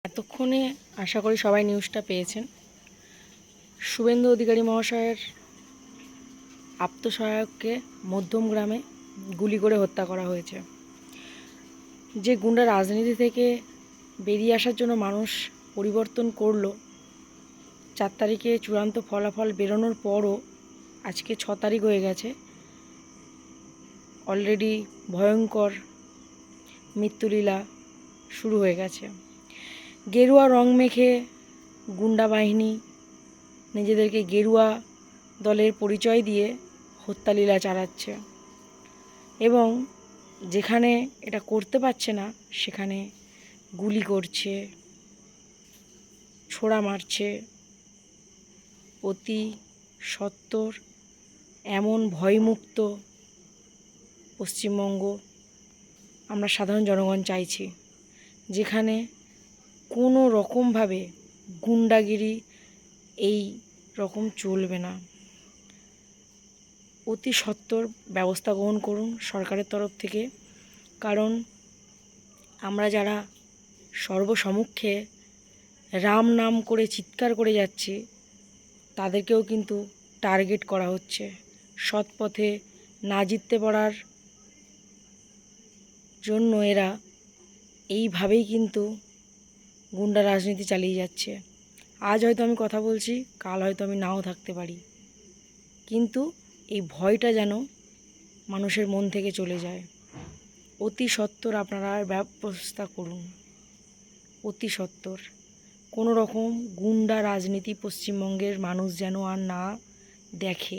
এতক্ষণে আশা করি সবাই নিউজটা পেয়েছেন। শুভেন্দু অধিকারী মহাশয়ের আত্মসহায়ককে মধ্যম গ্রামে গুলি করে হত্যা করা হয়েছে। যে গুন্ডা রাজনীতি থেকে বেরিয়ে আসার জন্য মানুষ পরিবর্তন করলো, 4 তারিখে চূড়ান্ত ফলাফল বেরোনোর পরও আজকে 6 তারিখ হয়ে গেছে, অলরেডি ভয়ঙ্কর মৃত্যুলীলা শুরু হয়ে গেছে। গেরুয়া রং মেখে গুন্ডা বাহিনী নিজেদেরকে গেরুয়া দলের পরিচয় দিয়ে হত্যালীলা চালাচ্ছে এবং যেখানে এটা করতে পারছে না সেখানে গুলি করছে, ছোড়া মারছে। অতি সত্বর এমন ভয়মুক্ত পশ্চিমবঙ্গ আমরা সাধারণ জনগণ চাইছি, যেখানে কোনো রকমভাবে গুন্ডাগিরি এই রকম চলবে না। অতি সত্বর ব্যবস্থা গ্রহণ করুন সরকারের তরফ থেকে, কারণ আমরা যারা সর্বসমক্ষে রাম নাম করে চিৎকার করে যাচ্ছি তাদেরকেও কিন্তু টার্গেট করা হচ্ছে। সৎ পথে না জিততে পারার জন্য এরা এইভাবেই কিন্তু গুন্ডা রাজনীতি চালিয়ে যাচ্ছে। আজ হয়তো আমি কথা বলছি, কাল হয়তো আমি নাও থাকতে পারি, কিন্তু এই ভয়টা যেন মানুষের মন থেকে চলে যায়। অতি সত্বর আপনারা ব্যবস্থা করুন, অতি সত্বর। কোনো রকম গুন্ডা রাজনীতি পশ্চিমবঙ্গের মানুষ যেন আর না দেখে।